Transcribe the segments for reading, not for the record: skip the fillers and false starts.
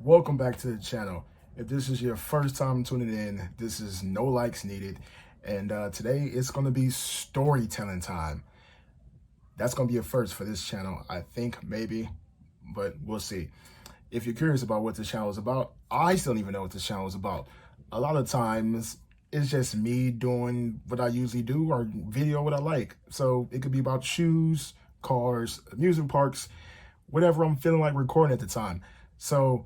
Welcome back to the channel. If this is your first time tuning in, this is no likes needed. And today it's going to be storytelling time. That's going to be a first for this channel, I think, maybe, but we'll see. If you're curious about what this channel is about, I still don't even know what this channel is about. A lot of times it's just me doing what I usually do or video what I like. So it could be about shoes, cars, amusement parks, whatever I'm feeling like recording at the time. So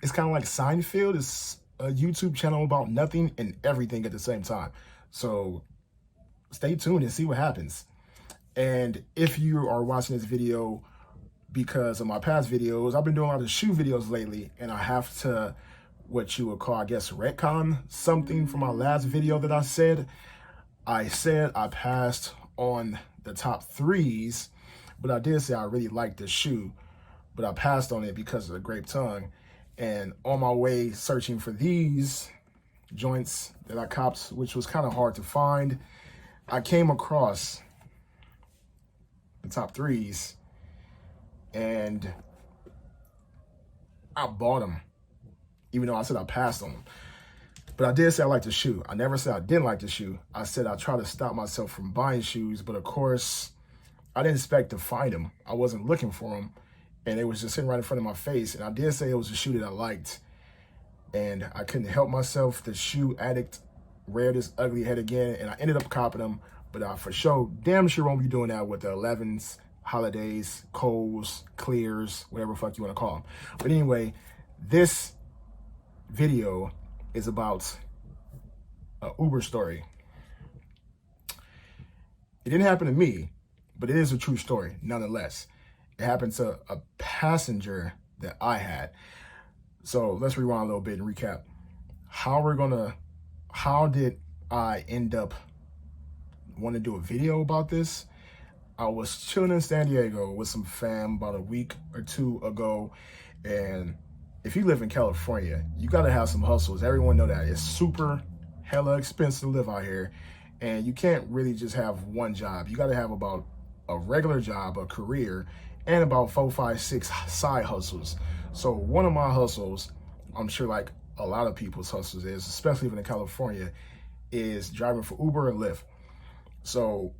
it's kind of like Seinfeld. It's a YouTube channel about nothing and everything at the same time. So stay tuned and see what happens. And if you are watching this video because of my past videos, I've been doing a lot of shoe videos lately, and I have to, what you would call, I guess, retcon something from my last video that I said. I said I passed on the top threes, but I did say I really liked the shoe, but I passed on it because of the grape tongue. And on my way searching for these joints that I copped, which was kind of hard to find, I came across the top threes and I bought them, even though I said I passed on them. But I did say I liked the shoe. I never said I didn't like the shoe. I said I try to stop myself from buying shoes, but of course, I didn't expect to find them. I wasn't looking for them, and it was just sitting right in front of my face. And I did say it was a shoe that I liked, and I couldn't help myself. The shoe addict reared his ugly head again, and I ended up copping them. But I for sure, damn sure won't be doing that with the 11s, holidays, Kohl's, Clears, whatever the fuck you want to call them. But anyway, this video is about an Uber story. It didn't happen to me, but it is a true story nonetheless. It happened to a passenger that I had. So let's rewind a little bit and recap. How did I end up wanting to do a video about this? I was chilling in San Diego with some fam about a week or two ago, and if you live in California, you gotta have some hustles. Everyone know that. It's super hella expensive to live out here, and you can't really just have one job. You gotta have about a regular job, a career, and about 4, 5, 6 side hustles. So one of my hustles, I'm sure like a lot of people's hustles is, especially even in California, is driving for Uber and Lyft. So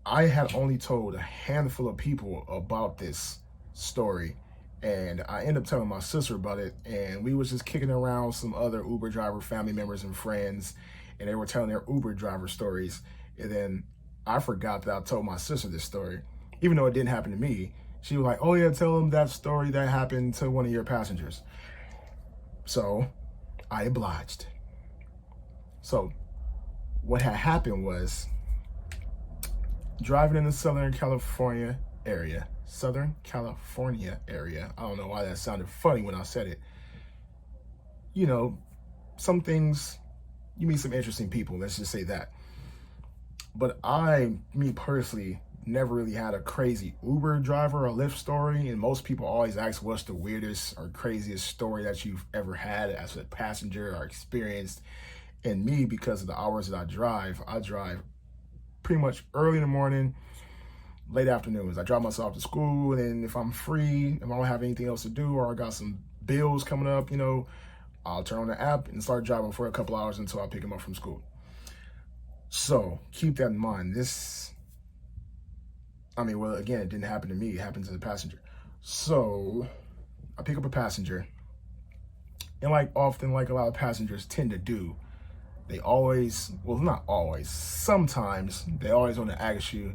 I had only told a handful of people about this story, and I ended up telling my sister about it, and we was just kicking around some other Uber driver family members and friends, and they were telling their Uber driver stories. And then I forgot that I told my sister this story, even though it didn't happen to me. She was like, oh yeah, tell them that story that happened to one of your passengers. So I obliged. So what had happened was, driving in the Southern California area. I don't know why that sounded funny when I said it. You know, some things, you meet some interesting people, let's just say that. But me personally, never really had a crazy Uber driver or Lyft story. And most people always ask, what's the weirdest or craziest story that you've ever had as a passenger or experienced? And me, because of the hours that I drive pretty much early in the morning, late afternoons. I drop myself to school, and then if I'm free, if I don't have anything else to do, or I got some bills coming up, I'll turn on the app and start driving for a couple hours until I pick him up from school. So keep that in mind. Well, again, it didn't happen to me. It happened to the passenger. So I pick up a passenger, and like often, like a lot of passengers tend to do, they always, well, not always, sometimes they always want to ask you,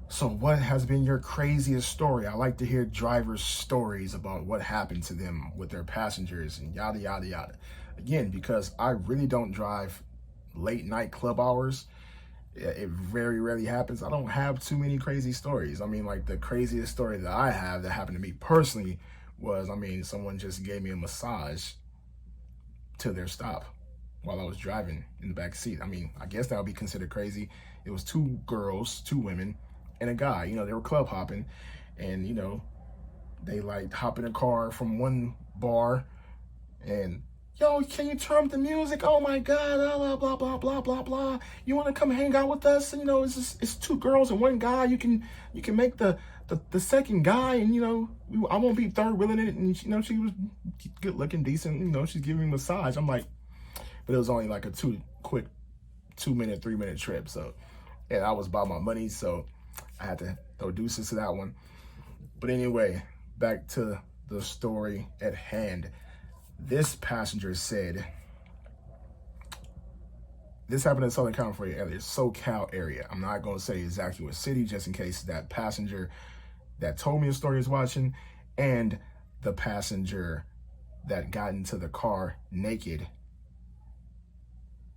so what has been your craziest story? I like to hear drivers' stories about what happened to them with their passengers and yada, yada, yada. Again, because I really don't drive late night club hours. It very rarely happens. I don't have too many crazy stories. Like the craziest story that I have that happened to me personally was, someone just gave me a massage to their stop while I was driving in the back seat. I guess that would be considered crazy. It was 2 girls, 2 women, and a guy. They were club hopping, and they like hop in a car from one bar, and yo, can you turn up the music? Oh my God, blah, blah, blah, blah, blah, blah. You want to come hang out with us? You know, it's two girls and one guy. You can make the second guy, and you know, I won't be third wheeling it. And you know, she was good looking, decent. You know, she's giving me a massage. I'm like, but it was only like a quick 2-minute, 3-minute trip. So, and I was about my money, so I had to throw deuces to that one. But anyway, back to the story at hand. This passenger said, this happened in Southern California area, SoCal area. I'm not going to say exactly what city, just in case that passenger that told me the story is watching, and the passenger that got into the car naked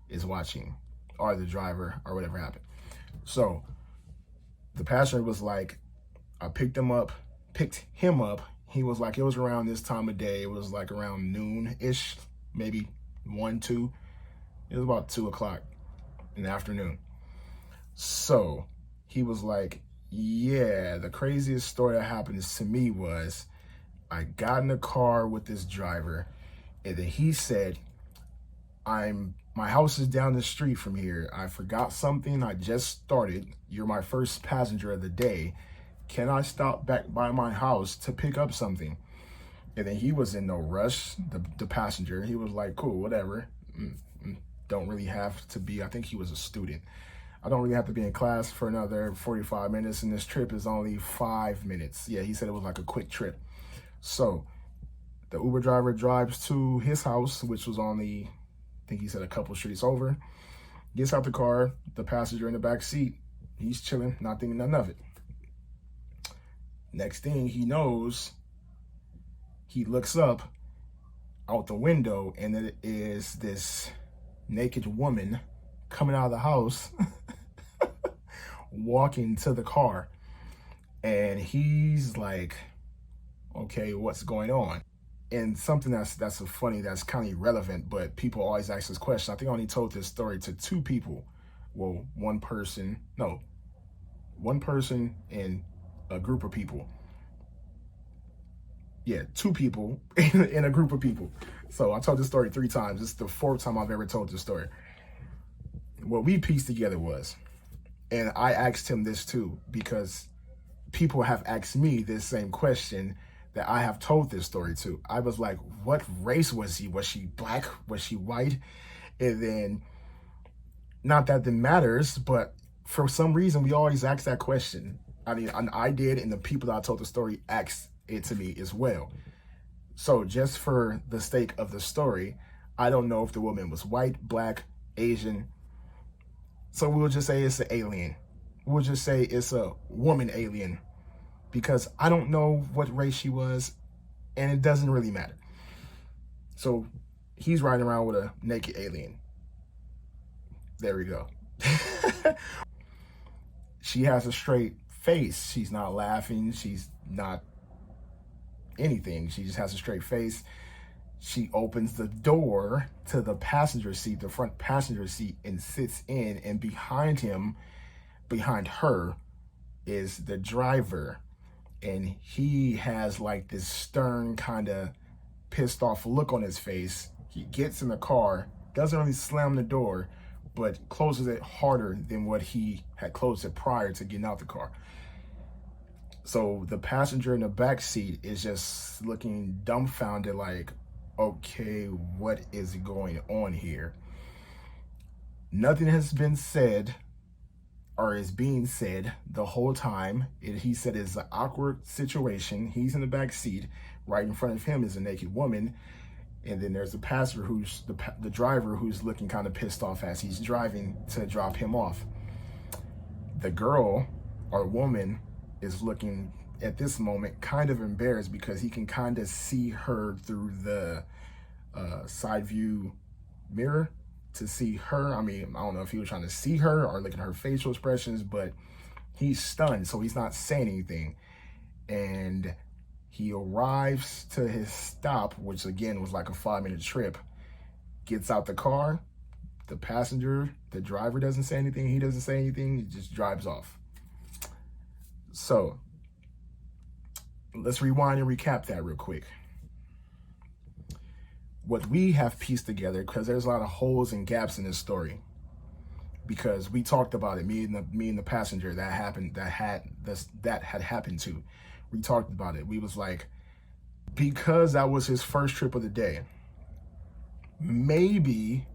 is watching, or the driver, or whatever happened. So the passenger was like, I picked him up. He was like, it was around this time of day. It was like around noon-ish, maybe 1, 2. It was about 2 o'clock in the afternoon. So he was like, yeah, the craziest story that happened to me was I got in the car with this driver, and then he said, my house is down the street from here. I forgot something. I just started. You're my first passenger of the day. Can I stop back by my house to pick up something? And then he was in no rush, the passenger. He was like, cool, whatever. Don't really have to be, I think he was a student. I don't really have to be in class for another 45 minutes, and this trip is only 5 minutes. Yeah, he said it was like a quick trip. So the Uber driver drives to his house, which was only, I think he said a couple streets over. Gets out the car, the passenger in the back seat, he's chilling, not thinking nothing of it. Next thing he knows, he looks up out the window, and it is this naked woman coming out of the house, walking to the car. And he's like, okay, what's going on? And something that's so funny, that's kind of irrelevant, but people always ask this question. I think I only told this story to 2 people. Well, one person and a group of people. Yeah, 2 people in a group of people. So I told this story 3 times. This is the 4th time I've ever told this story. What we pieced together was, and I asked him this too, because people have asked me this same question that I have told this story to. I was like, what race was he? Was she black? Was she white? And then, not that it matters, but for some reason, we always ask that question. I mean, I did, and the people that I told the story asked it to me as well. So just for the sake of the story, I don't know if the woman was white, black, Asian. So we'll just say it's an alien. We'll just say it's a woman alien, because I don't know what race she was, and it doesn't really matter. So he's riding around with a naked alien. There we go. She has a straight face. She's not laughing. She's not anything. She just has a straight face. She opens the door to the passenger seat, the front passenger seat, and sits in. And behind her, is the driver. And he has like this stern, kind of pissed off look on his face. He gets in the car, doesn't really slam the door, but closes it harder than what he had closed it prior to getting out the car. So the passenger in the back seat is just looking dumbfounded, like, okay, what is going on here? Nothing has been said or is being said the whole time. He said it's an awkward situation. He's in the back seat. Right in front of him is a naked woman. And then there's the passenger who's the driver who's looking kind of pissed off as he's driving to drop him off. The girl or woman is looking at this moment kind of embarrassed, because he can kind of see her through the side view mirror to see her. I mean, I don't know if he was trying to see her or look at her facial expressions, but he's stunned, so he's not saying anything. And he arrives to his stop, which again was like a 5-minute trip, gets out the car. The driver doesn't say anything. He doesn't say anything. He just drives off. So let's rewind and recap that real quick. what we have pieced together, because there's a lot of holes and gaps in this story, because we talked about it, me and the passenger that had happened to. We talked about it. We was like, because that was his first trip of the day, maybe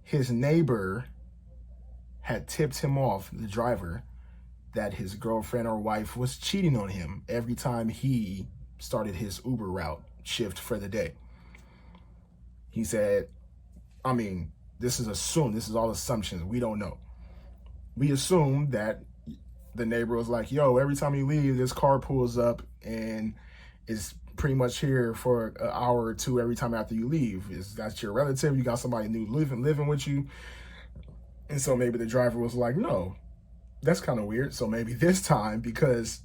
his neighbor had tipped him off, the driver, that his girlfriend or wife was cheating on him every time he started his Uber route shift for the day. He said, I mean, this is assumed, this is all assumptions, we don't know. We assume that the neighbor was like, yo, every time you leave, this car pulls up and is pretty much here for an hour or two every time after you leave. Is that your relative? You got somebody new living with you? And so maybe the driver was like, no, that's kind of weird. So maybe this time, because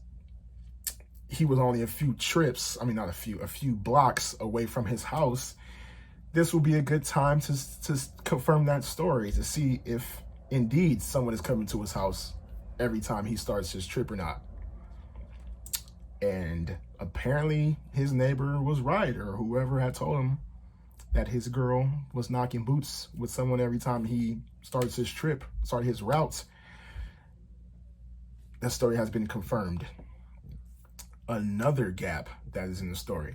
he was only a few trips, I mean, not a few blocks away from his house, this will be a good time to confirm that story, to see if indeed someone is coming to his house every time he starts his trip or not. And apparently his neighbor was right, or whoever had told him that his girl was knocking boots with someone every time he starts his trip, started his route. That story has been confirmed. Another gap that is in the story,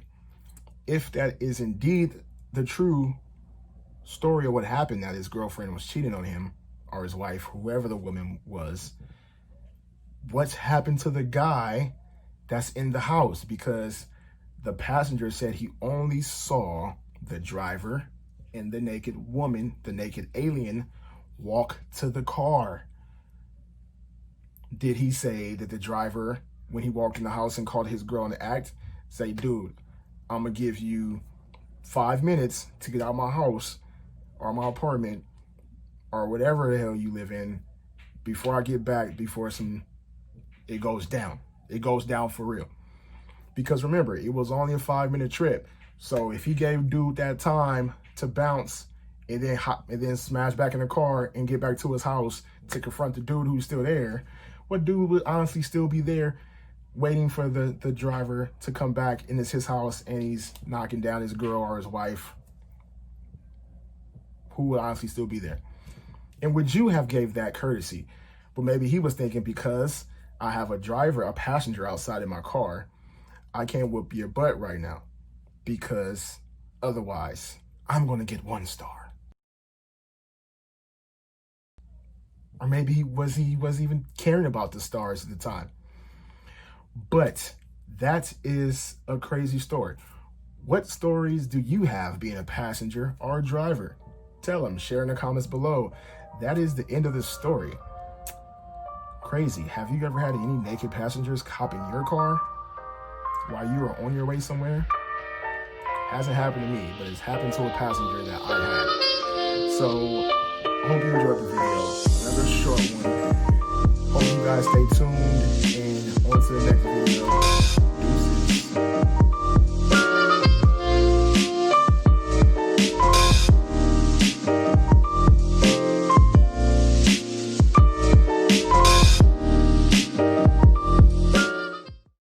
if that is indeed the true story of what happened, that his girlfriend was cheating on him, or his wife, whoever the woman was, what's happened to the guy that's in the house? Because the passenger said he only saw the driver and the naked woman, the naked alien, walk to the car. Did he say that the driver, when he walked in the house and called his girl in the act, say, dude, I'm gonna give you 5 minutes to get out of my house or my apartment or whatever the hell you live in before I get back, before it goes down. It goes down for real. Because remember, it was only a 5-minute trip. So if he gave dude that time to bounce and then smash back in the car and get back to his house to confront the dude who's still there, what dude would honestly still be there waiting for the driver to come back, and it's his house and he's knocking down his girl or his wife? Who would honestly still be there? And would you have gave that courtesy? But maybe he was thinking, because I have a passenger outside in my car, I can't whoop your butt right now, because otherwise I'm going to get 1 star. Or maybe he was even caring about the stars at the time. But that is a crazy story. What stories do you have being a passenger or a driver? Tell them, share in the comments below. That is the end of this story. Crazy. Have you ever had any naked passengers hop in your car while you were on your way somewhere? Hasn't happened to me, but it's happened to a passenger that I had. So I hope you enjoyed the video. Another short one. Hope you guys stay tuned, and on to the next video.